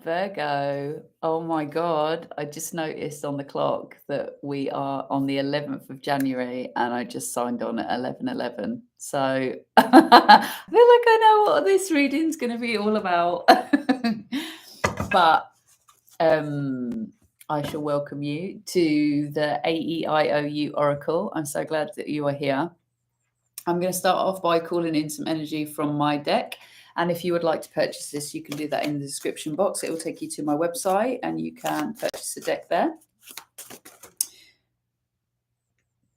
Virgo. Oh my God. I just noticed on the clock that we are on the 11th of January and I just signed on at 11:11. So I feel like I know what this reading's going to be all about. But I shall welcome you to the AEIOU Oracle. I'm so glad that you are here. I'm going to start off by calling in some energy from my deck. And if you would like to purchase this, you can do that in the description box. It will take you to my website and you can purchase a deck there.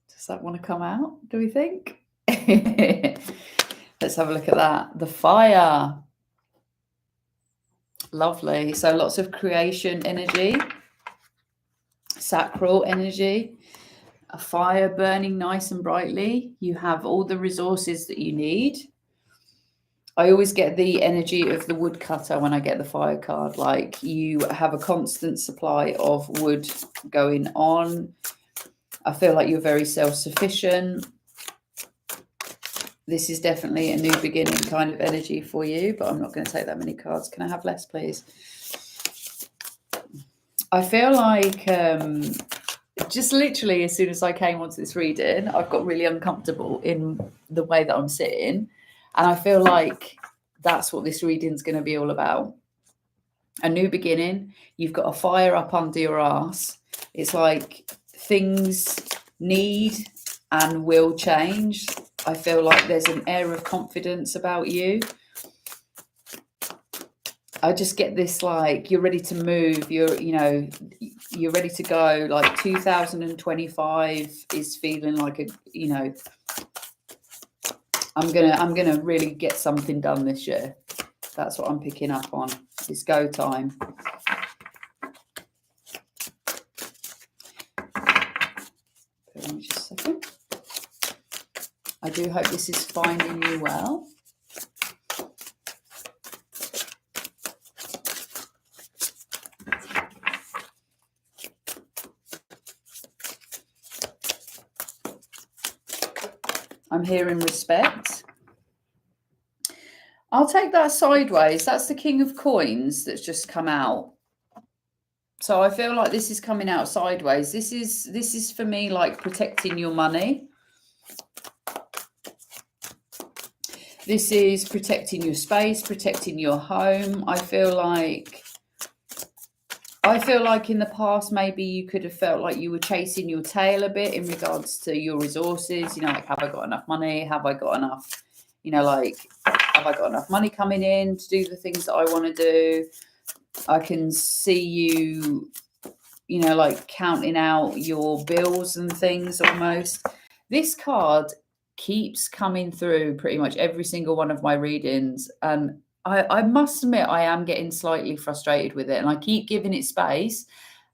Does that want to come out, do we think? Let's have a look at that. The fire. Lovely. So lots of creation energy, sacral energy, a fire burning nice and brightly. You have all the resources that you need. I always get the energy of the woodcutter when I get the fire card. Like you have a constant supply of wood going on. I feel like you're very self-sufficient. This is definitely a new beginning kind of energy for you, but I'm not going to take that many cards. Can I have less, please? I feel like just literally as soon as I came onto this reading, I've got really uncomfortable in the way that I'm sitting. And I feel like that's what this reading is going to be all about. A new beginning. You've got a fire up under your ass. It's like things need and will change. I feel like there's an air of confidence about you. I just get this, like, you're ready to move. You're ready to go. Like 2025 is feeling like I'm gonna really get something done this year. That's what I'm picking up on. It's go time. Hold on just a second. I do hope this is finding you well. I'm hearing respect. I'll take that sideways. That's the King of Coins that's just come out. So I feel like this is coming out sideways. This is for me like protecting your money. This is protecting your space, protecting your home. I feel like in the past, maybe you could have felt like you were chasing your tail a bit in regards to your resources. You know, like, have I got enough money? Have I got enough, have I got enough money coming in to do the things that I want to do? I can see you, like counting out your bills and things almost. This card keeps coming through pretty much every single one of my readings. And I must admit, I am getting slightly frustrated with it. And I keep giving it space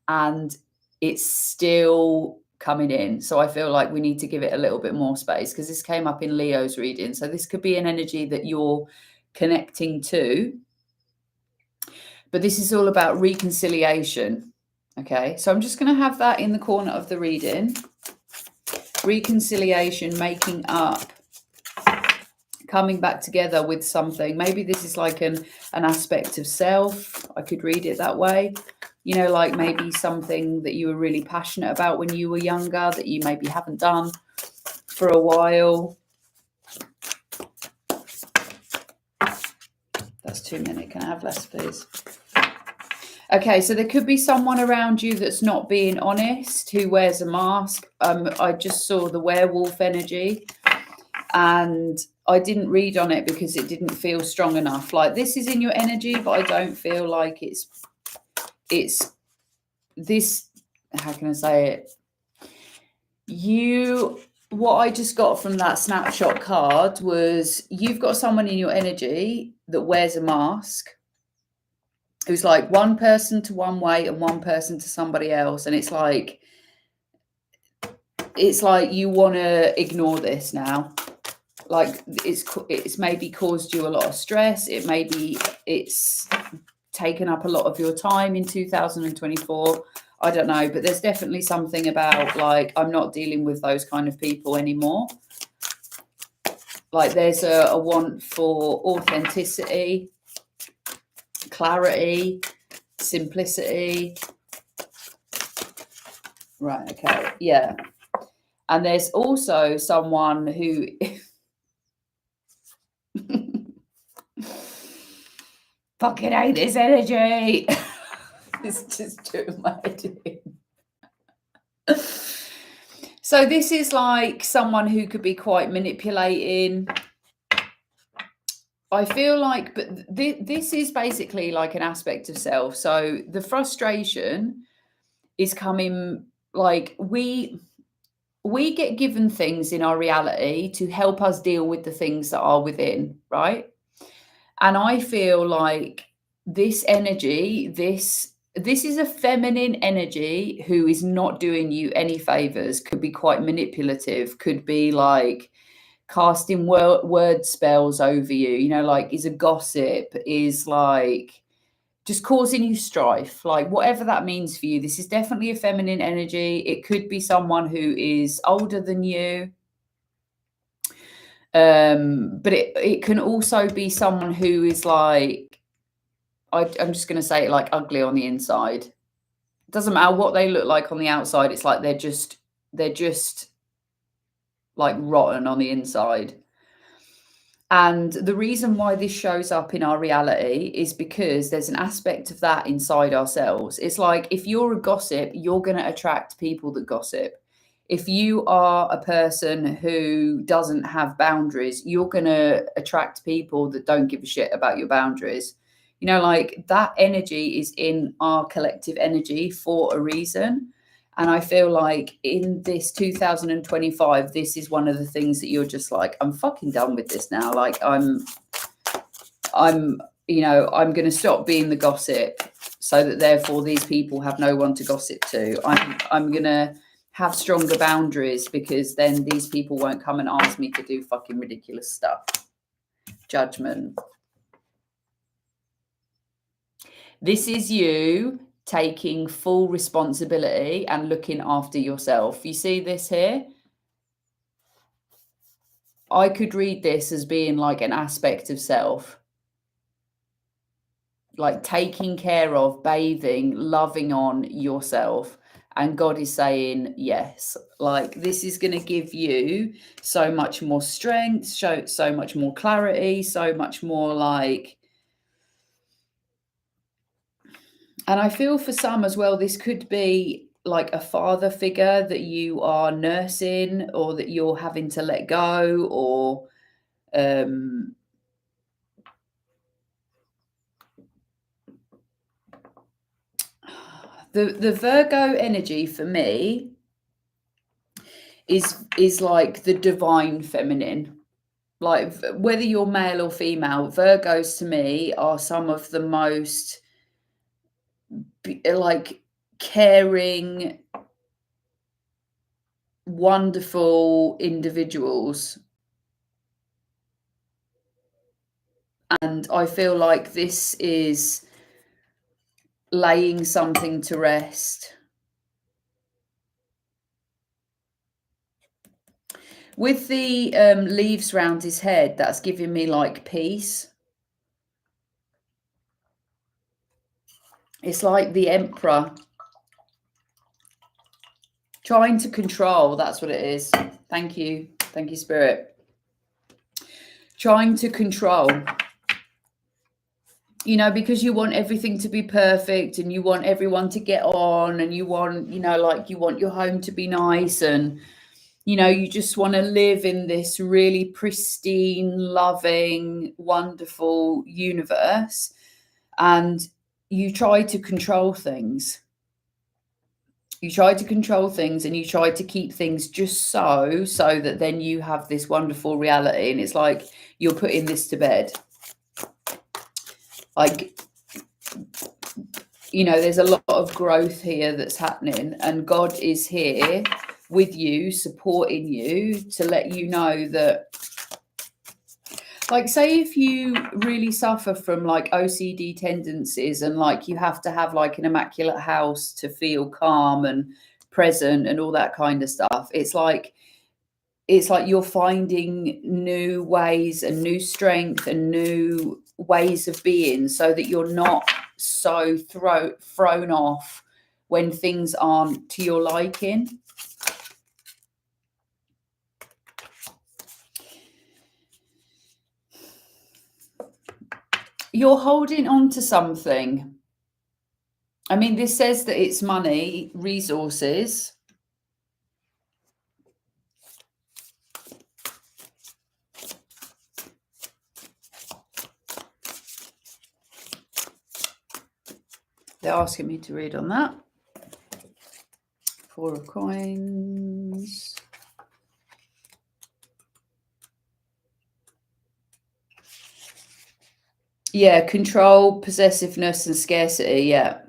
and it's still coming in. So I feel like we need to give it a little bit more space because this came up in Leo's reading. So this could be an energy that you're connecting to. But this is all about reconciliation. Okay, so I'm just going to have that in the corner of the reading. Reconciliation, making up, coming back together with something. Maybe this is like an aspect of self. I could read it that way. Like maybe something that you were really passionate about when you were younger that you maybe haven't done for a while. That's too many. Can I have less, please? Okay, so there could be someone around you that's not being honest, who wears a mask. I just saw the werewolf energy and I didn't read on it because it didn't feel strong enough. Like this is in your energy, but I don't feel like it's this, how can I say it? What I just got from that snapshot card was you've got someone in your energy that wears a mask, who's like one person to one way and one person to somebody else. And it's like you want to ignore this now. Like it's maybe caused you a lot of stress. It's taken up a lot of your time in 2024. I don't know, but there's definitely something about like, I'm not dealing with those kind of people anymore. Like there's a want for authenticity, clarity, simplicity. Right, okay, yeah. And there's also someone who fucking hate this energy. It's just too much. So this is like someone who could be quite manipulating. I feel like, but this is basically like an aspect of self. So the frustration is coming, like we get given things in our reality to help us deal with the things that are within, right? And I feel like this energy, this is a feminine energy who is not doing you any favors, could be quite manipulative, could be like casting word spells over you, you know, like is a gossip, is like just causing you strife, like whatever that means for you. This is definitely a feminine energy. It could be someone who is older than you. But it can also be someone who is like, I'm just going to say it, like ugly on the inside. It doesn't matter what they look like on the outside. It's like they're just like rotten on the inside. And the reason why this shows up in our reality is because there's an aspect of that inside ourselves. It's like if you're a gossip, you're going to attract people that gossip. If you are a person who doesn't have boundaries, you're going to attract people that don't give a shit about your boundaries. You know, like that energy is in our collective energy for a reason. And I feel like in this 2025, this is one of the things that you're just like, I'm fucking done with this now. Like I'm, you know, I'm going to stop being the gossip so that therefore these people have no one to gossip to. I'm going to have stronger boundaries because then these people won't come and ask me to do fucking ridiculous stuff. Judgment. This is you taking full responsibility and looking after yourself. You see this here? I could read this as being like an aspect of self, like taking care of, bathing, loving on yourself. And God is saying, yes, like this is going to give you so much more strength, so much more clarity, so much more like. And I feel for some as well, this could be like a father figure that you are nursing or that you're having to let go, or the Virgo energy for me is like the divine feminine. Like whether you're male or female, Virgos to me are some of the most like caring, wonderful individuals. And I feel like this is laying something to rest. With the leaves round his head, that's giving me like peace. It's like the emperor trying to control. That's what it is. Thank you. Thank you, Spirit. Trying to control. You know, because you want everything to be perfect and you want everyone to get on and you want, you know, like you want your home to be nice and, you know, you just want to live in this really pristine, loving, wonderful universe. And you try to control things. You try to control things and you try to keep things just so that then you have this wonderful reality. And it's like you're putting this to bed. Like, you know, there's a lot of growth here that's happening and God is here with you, supporting you to let you know that, like, say if you really suffer from like OCD tendencies and like you have to have like an immaculate house to feel calm and present and all that kind of stuff, it's like you're finding new ways and new strength and new ways of being so that you're not so thrown off when things aren't to your liking. You're holding on to something. I mean, this says that it's money, resources. They're asking me to read on that. 4 of coins. Yeah, control, possessiveness, and scarcity. Yeah.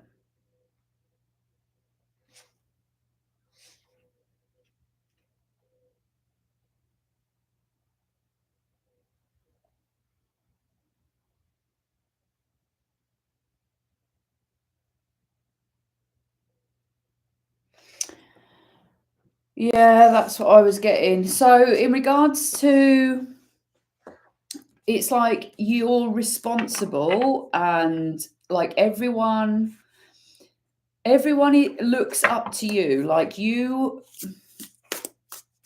Yeah, that's what I was getting. So in regards to, it's like you're responsible, and like everyone looks up to you. Like you,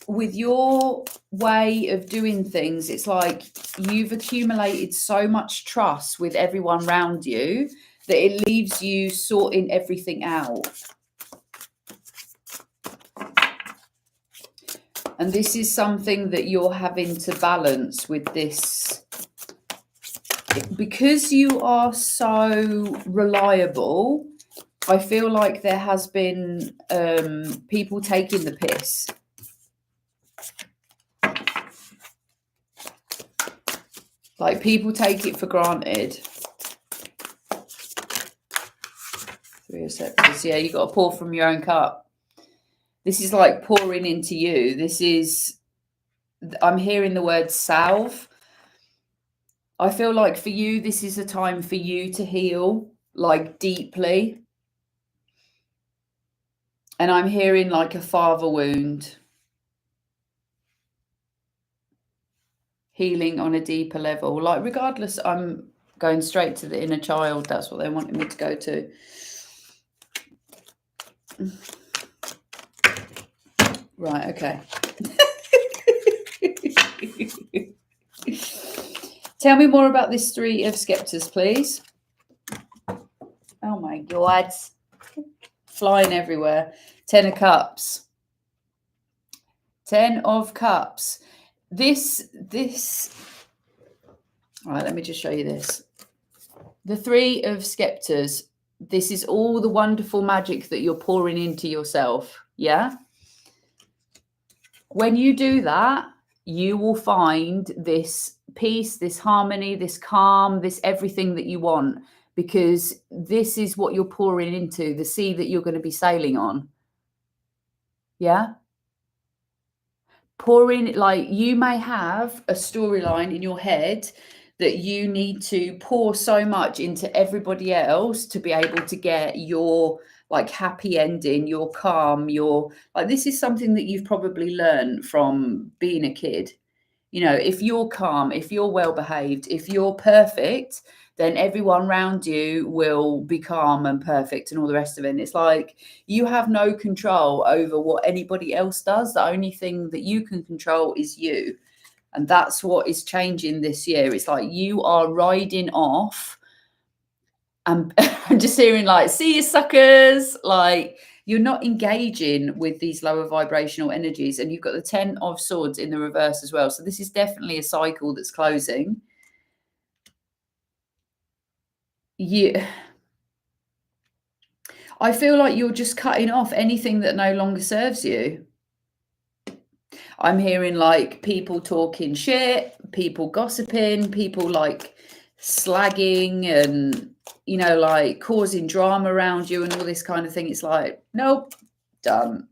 with your way of doing things, it's like you've accumulated so much trust with everyone around you that it leaves you sorting everything out. And this is something that you're having to balance with this. Because you are so reliable, I feel like there has been people taking the piss. Like people take it for granted. 3 of Scepters. Yeah, you got to pour from your own cup. This is like pouring into you. This is, I'm hearing the word salve. I feel like for you, this is a time for you to heal, like deeply. And I'm hearing like a father wound. Healing on a deeper level. Like regardless, I'm going straight to the inner child. That's what they wanted me to go to. Right, okay. Tell me more about this 3 of Scepters, please. Oh my God. Flying everywhere. 10 of Cups. 10 of Cups. This, all right, let me just show you this. The 3 of Scepters. This is all the wonderful magic that you're pouring into yourself. Yeah. When you do that, you will find this peace, this harmony, this calm, this everything that you want, because this is what you're pouring into, the sea that you're going to be sailing on. Yeah. Pouring, like you may have a storyline in your head that you need to pour so much into everybody else to be able to get your like happy ending, your calm, your like, this is something that you've probably learned from being a kid. You know, if you're calm, if you're well behaved, if you're perfect, then everyone around you will be calm and perfect and all the rest of it. And it's like you have no control over what anybody else does. The only thing that you can control is you. And that's what is changing this year. It's like you are riding off. And I'm just hearing like, see you suckers. Like you're not engaging with these lower vibrational energies. And you've got the 10 of Swords in the reverse as well. So this is definitely a cycle that's closing. I feel like you're just cutting off anything that no longer serves you. I'm hearing like people talking shit, people gossiping, people like slagging and, you know, like causing drama around you and all this kind of thing. It's like, nope, done.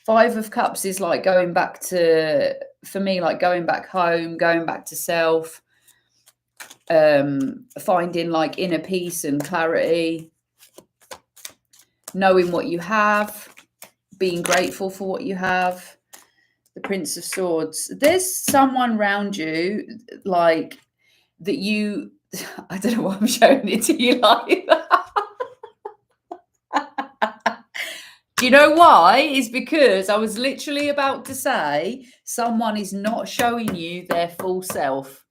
5 of Cups is like going back to, for me, like going back home, going back to self, finding like inner peace and clarity, knowing what you have, being grateful for what you have. The Prince of Swords. There's someone around you like that you I don't know why I'm showing it to you like that. Do you know why? It's because I was literally about to say someone is not showing you their full self.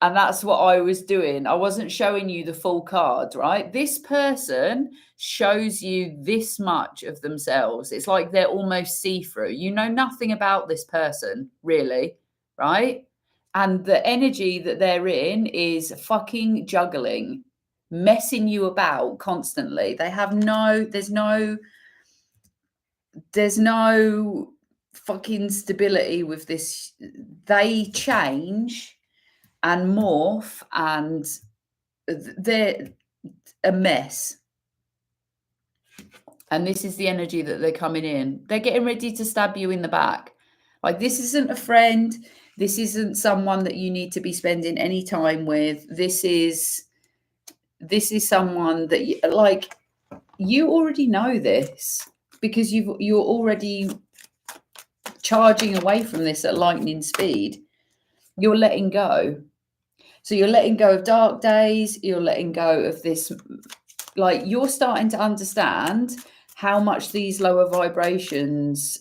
And that's what I was doing. I wasn't showing you the full card, right? This person shows you this much of themselves. It's like they're almost see through. You know nothing about this person, really, right? And the energy that they're in is fucking juggling, messing you about constantly. They have there's no fucking stability with this. They change and morph, and they're a mess. And this is the energy that they're coming in. They're getting ready to stab you in the back. Like, this isn't a friend. This isn't someone that you need to be spending any time with. This is someone that you already know this, because you're already charging away from this at lightning speed. You're letting go. So you're letting go of dark days. You're letting go of this. Like, you're starting to understand how much these lower vibrations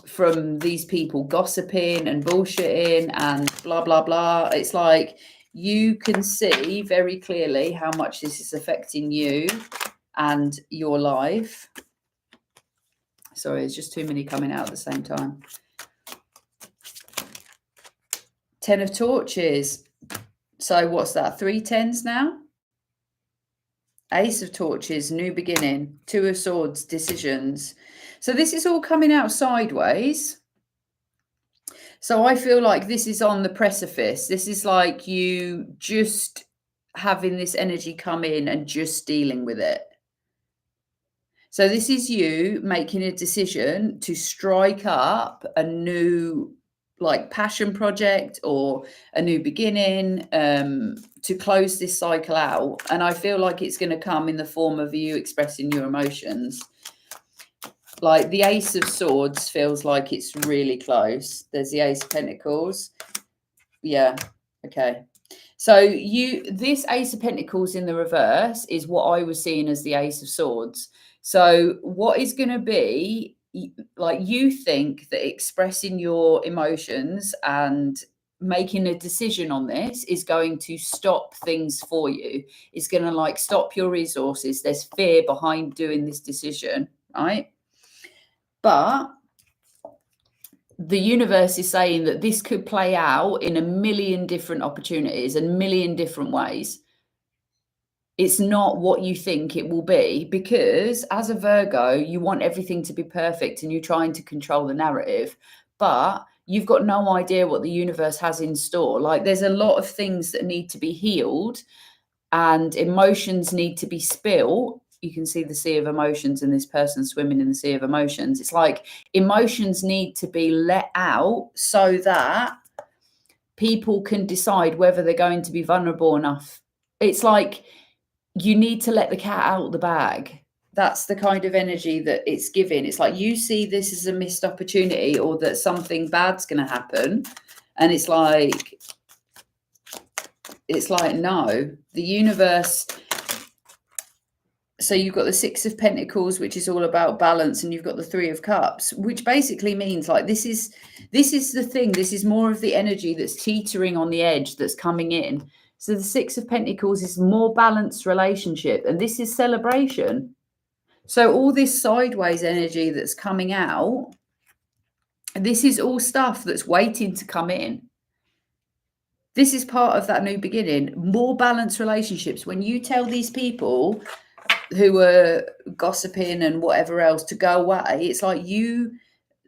from these people gossiping and bullshitting and blah, blah, blah. It's like you can see very clearly how much this is affecting you and your life. Sorry, it's just too many coming out at the same time. 10 of Torches. So what's that? 3 10s now? Ace of Torches, new beginning. 2 of Swords, decisions. So this is all coming out sideways. So I feel like this is on the precipice. This is like you just having this energy come in and just dealing with it. So this is you making a decision to strike up a new passion project or a new beginning, to close this cycle out. And I feel like it's going to come in the form of you expressing your emotions. Like the Ace of Swords feels like it's really close. There's the Ace of Pentacles. Yeah. Okay. So this Ace of Pentacles in the reverse is what I was seeing as the Ace of Swords. So what is going to be, like, you think that expressing your emotions and making a decision on this is going to stop things for you. It's going to stop your resources. There's fear behind doing this decision, right? But the universe is saying that this could play out in a million different opportunities and a million different ways. It's not what you think it will be, because as a Virgo, you want everything to be perfect and you're trying to control the narrative, but you've got no idea what the universe has in store. Like, there's a lot of things that need to be healed and emotions need to be spilled. You can see the sea of emotions and this person swimming in the sea of emotions. It's like emotions need to be let out so that people can decide whether they're going to be vulnerable enough. It's like you need to let the cat out the bag. That's the kind of energy that it's giving. It's like you see this as a missed opportunity, or that something bad's going to happen. And it's like, no, the universe. So you've got the 6 of Pentacles, which is all about balance, and you've got the 3 of Cups, which basically means like this is the thing. This is more of the energy that's teetering on the edge that's coming in. So the 6 of Pentacles is more balanced relationship, and this is celebration. So all this sideways energy that's coming out, this is all stuff that's waiting to come in. This is part of that new beginning. More balanced relationships. When you tell these people who are gossiping and whatever else to go away, it's like you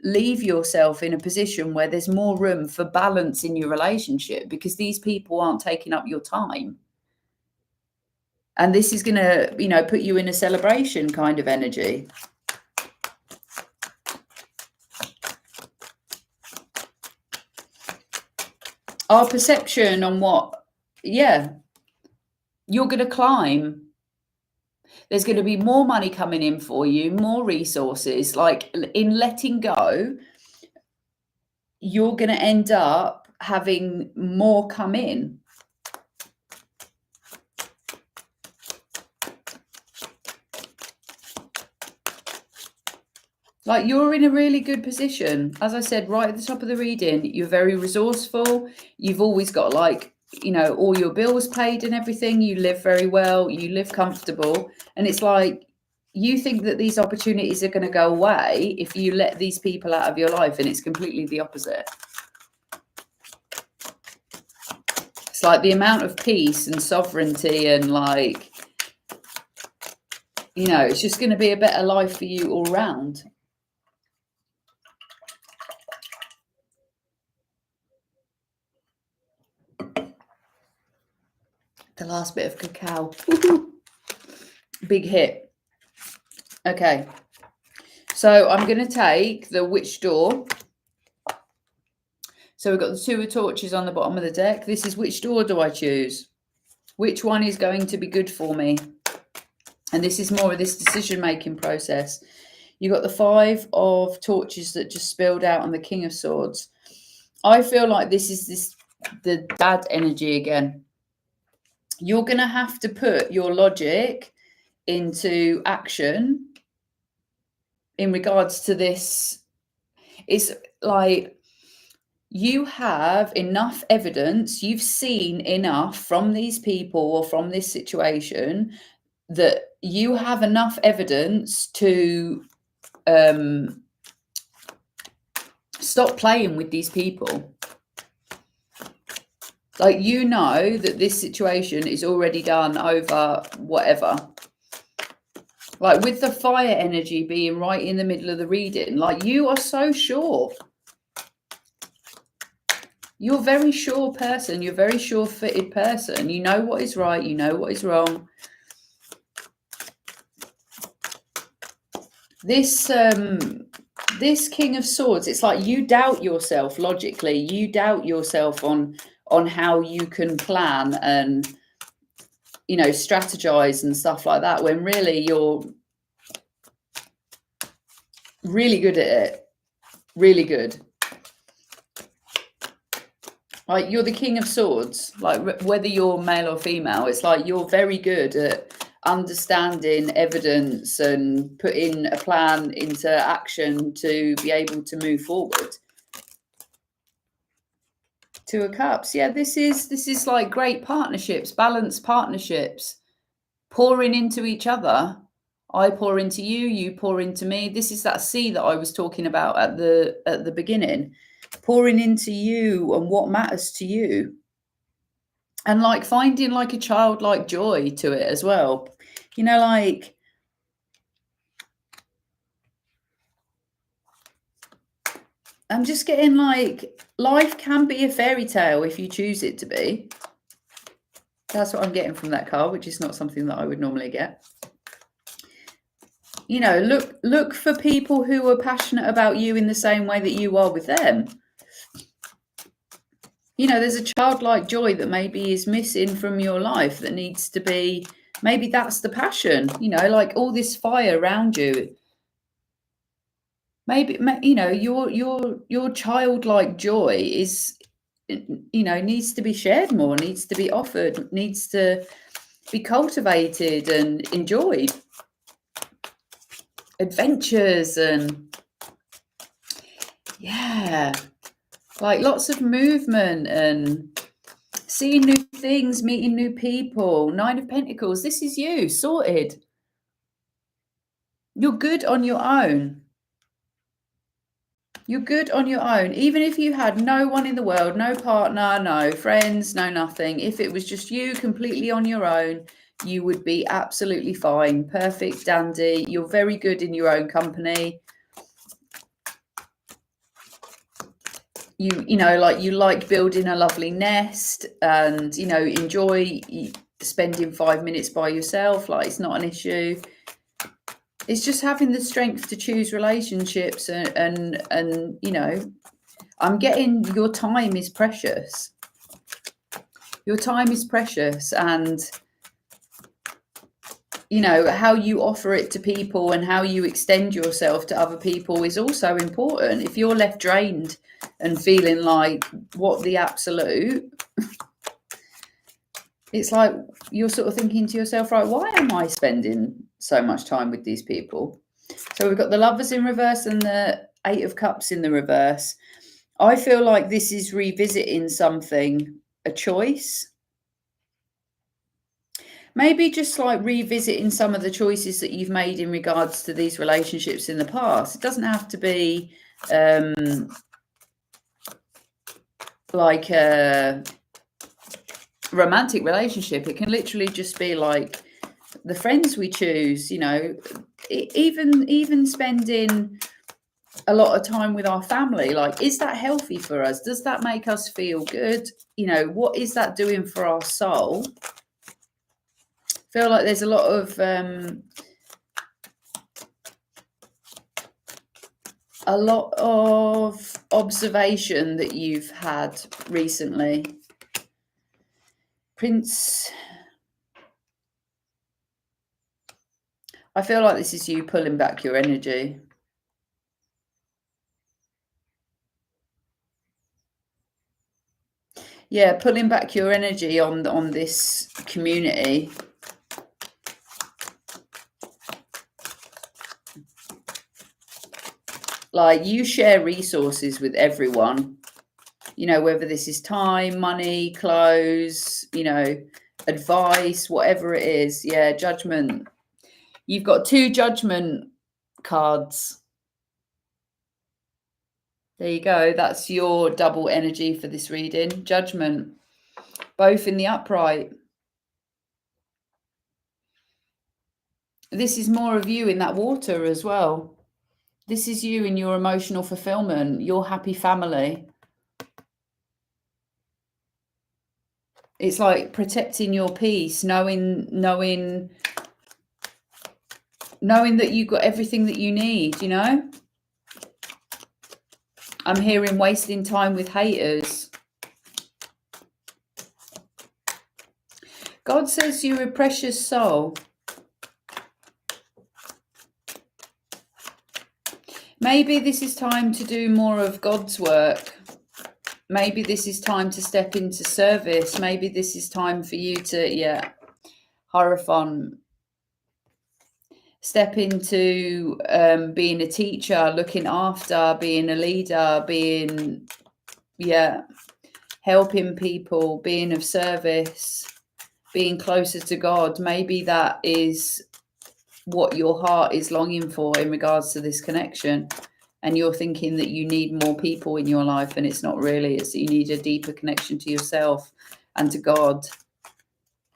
leave yourself in a position where there's more room for balance in your relationship, because these people aren't taking up your time. And this is going to, put you in a celebration kind of energy. Our perception on you're going to climb. There's going to be more money coming in for you, more resources. Like, in letting go, you're going to end up having more come in. Like, you're in a really good position. As I said, right at the top of the reading, you're very resourceful. You've always got, like, you know, all your bills paid and everything. You live very well. You live comfortable. And it's like, you think that these opportunities are going to go away if you let these people out of your life. And it's completely the opposite. It's like the amount of peace and sovereignty and, like, you know, it's just going to be a better life for you all round. The last bit of cacao. Big hit. Okay. So I'm going to take the Witch Door. So we've got the Two of Torches on the bottom of the deck. This is which door do I choose? Which one is going to be good for me? And this is more of this decision-making process. You've got the Five of Torches that just spilled out on the King of Swords. I feel like this is the dad energy again. You're going to have to put your logic into action in regards to this. It's like you have enough evidence, you've seen enough from these people or from this situation that you have enough evidence to stop playing with these people. Like, you know that this situation is already done over whatever. Like, with the fire energy being right in the middle of the reading, like, you are so sure. You're a very sure person. You're a very sure-footed person. You know what is right. You know what is wrong. This this King of Swords, it's like you doubt yourself logically. You doubt yourself on how you can plan and, you know, strategize and stuff like that, when really you're really good at it. Really good. Like, you're the King of Swords. Like, whether you're male or female, it's like you're very good at understanding evidence and putting a plan into action to be able to move forward. Two of Cups. Yeah, this is like great partnerships, balanced partnerships, pouring into each other. I pour into you, you pour into me. This is that sea that I was talking about at the beginning. Pouring into you and what matters to you. And, like, finding, like, a childlike joy to it as well. You know, like, I'm just getting, like, life can be a fairy tale if you choose it to be. That's what I'm getting from that card, which is not something that I would normally get. You know, look for people who are passionate about you in the same way that you are with them. You know, there's a childlike joy that maybe is missing from your life that needs to be, maybe that's the passion, you know, like all this fire around you. Maybe, you know, your childlike joy is, you know, needs to be shared more, needs to be offered, needs to be cultivated and enjoyed. Adventures and, yeah, like lots of movement and seeing new things, meeting new people. Nine of Pentacles. This is you, sorted. You're good on your own. You're good on your own. Even if you had no one in the world, no partner, no friends, no nothing. If it was just you completely on your own, you would be absolutely fine. Perfect, dandy. You're very good in your own company. You know, like, you like building a lovely nest and, you know, enjoy spending 5 minutes by yourself. Like, it's not an issue. It's just having the strength to choose relationships and you know, I'm getting your time is precious. Your time is precious, and, you know, how you offer it to people and how you extend yourself to other people is also important. If you're left drained and feeling like, what the absolute, it's like you're sort of thinking to yourself, right, why am I spending so much time with these people? So we've got the Lovers in reverse and the Eight of Cups in the reverse. I feel like this is revisiting something, a choice. Maybe just like revisiting some of the choices that you've made in regards to these relationships in the past. It doesn't have to be like a romantic relationship. It can literally just be like the friends we choose, you know, even spending a lot of time with our family. Like, is that healthy for us? Does that make us feel good? You know, what is that doing for our soul? Feel like there's a lot of observation that you've had recently. Prince, I feel like this is you pulling back your energy. Yeah, pulling back your energy on this community. Like, you share resources with everyone, you know, whether this is time, money, clothes, you know, advice, whatever it is. Yeah, Judgment. You've got 2 Judgment cards. There you go. That's your double energy for this reading. Judgment. Both in the upright. This is more of you in that water as well. This is you in your emotional fulfillment, your happy family. It's like protecting your peace, knowing that you've got everything that you need, you know? I'm hearing wasting time with haters. God says you're a precious soul. Maybe this is time to do more of God's work. Maybe this is time to step into service. Maybe this is time for you to, Hierophant, step into being a teacher, looking after, being a leader, being, helping people, being of service, being closer to God. Maybe that is what your heart is longing for in regards to this connection. And you're thinking that you need more people in your life, and it's not really. It's that you need a deeper connection to yourself and to God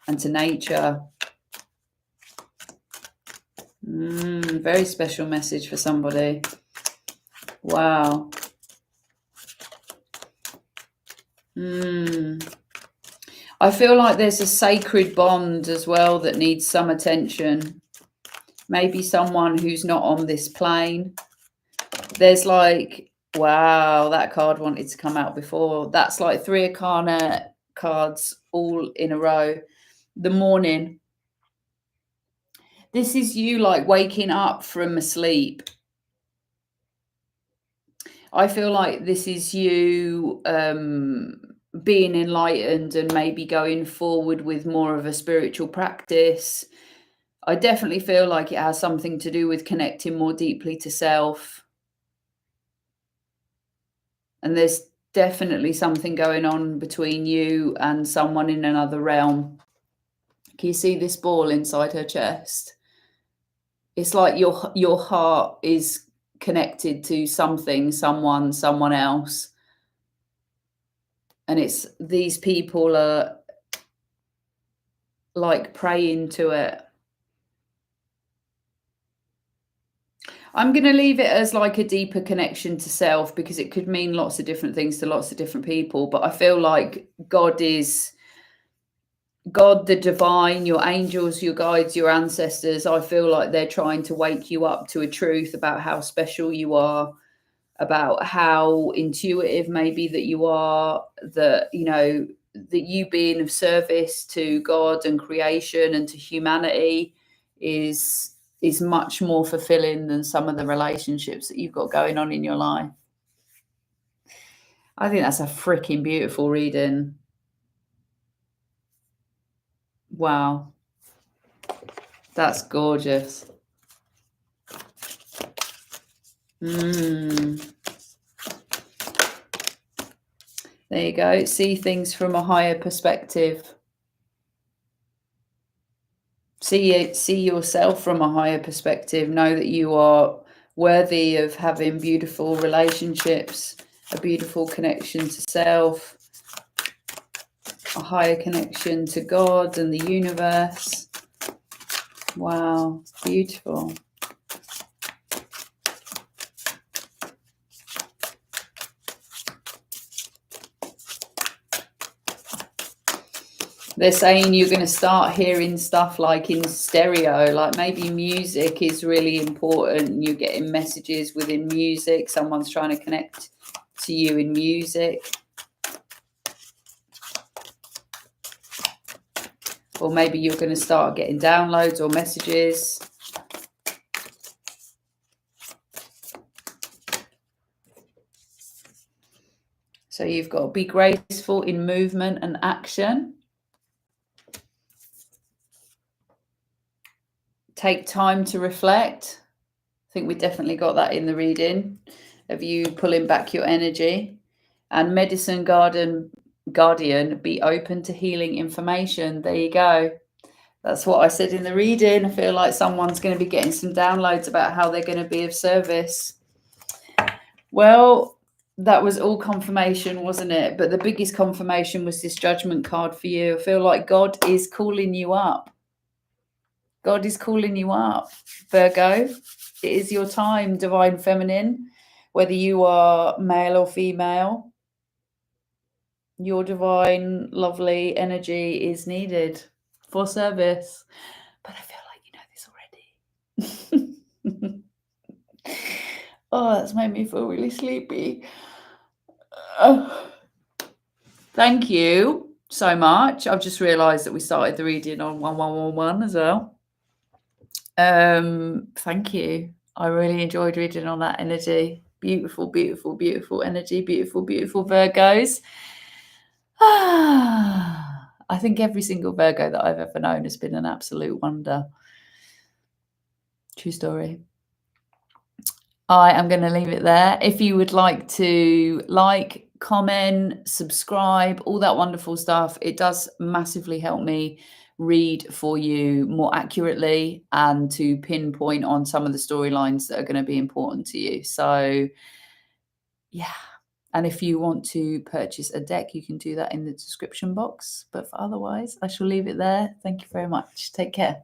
and to nature. Very special message for somebody. Wow. I feel like there's a sacred bond as well that needs some attention. Maybe someone who's not on this plane. There's like, wow, that card wanted to come out before. That's like 3 Arcana cards all in a row. The morning. This is you like waking up from a sleep. I feel like this is you being enlightened and maybe going forward with more of a spiritual practice. I definitely feel like it has something to do with connecting more deeply to self. And there's definitely something going on between you and someone in another realm. Can you see this ball inside her chest? It's like your heart is connected to something, someone else. And it's these people are like praying to it. I'm going to leave it as like a deeper connection to self, because it could mean lots of different things to lots of different people. But I feel like God, the divine, your angels, your guides, your ancestors. I feel like they're trying to wake you up to a truth about how special you are, about how intuitive maybe that you are, that, you know, that you being of service to God and creation and to humanity is much more fulfilling than some of the relationships that you've got going on in your life. I think that's a freaking beautiful reading. Wow. That's gorgeous. There you go. See things from a higher perspective. See yourself from a higher perspective. Know that you are worthy of having beautiful relationships, a beautiful connection to self, a higher connection to God and the universe. Wow, beautiful. They're saying you're going to start hearing stuff like in stereo, like maybe music is really important. You're getting messages within music. Someone's trying to connect to you in music. Or maybe you're going to start getting downloads or messages. So you've got to be graceful in movement and action. Take time to reflect. I think we definitely got that in the reading of you pulling back your energy. And medicine guardian, be open to healing information. There you go. That's what I said in the reading. I feel like someone's going to be getting some downloads about how they're going to be of service. Well, that was all confirmation, wasn't it? But the biggest confirmation was this Judgment card for you. I feel like God is calling you up. God is calling you up, Virgo. It is your time, divine feminine, whether you are male or female. Your divine, lovely energy is needed for service. But I feel like you know this already. Oh, that's made me feel really sleepy. Thank you so much. I've just realised that we started the reading on 1111 as well. Thank you. I really enjoyed reading on that energy. Beautiful, beautiful, beautiful energy. Beautiful, beautiful Virgos. I think every single Virgo that I've ever known has been an absolute wonder. True story. I am going to leave it there. If you would like to like, comment, subscribe, all that wonderful stuff, it does massively help me read for you more accurately and to pinpoint on some of the storylines that are going to be important to you. So, yeah. And if you want to purchase a deck, you can do that in the description box. But for otherwise, I shall leave it there. Thank you very much. Take care.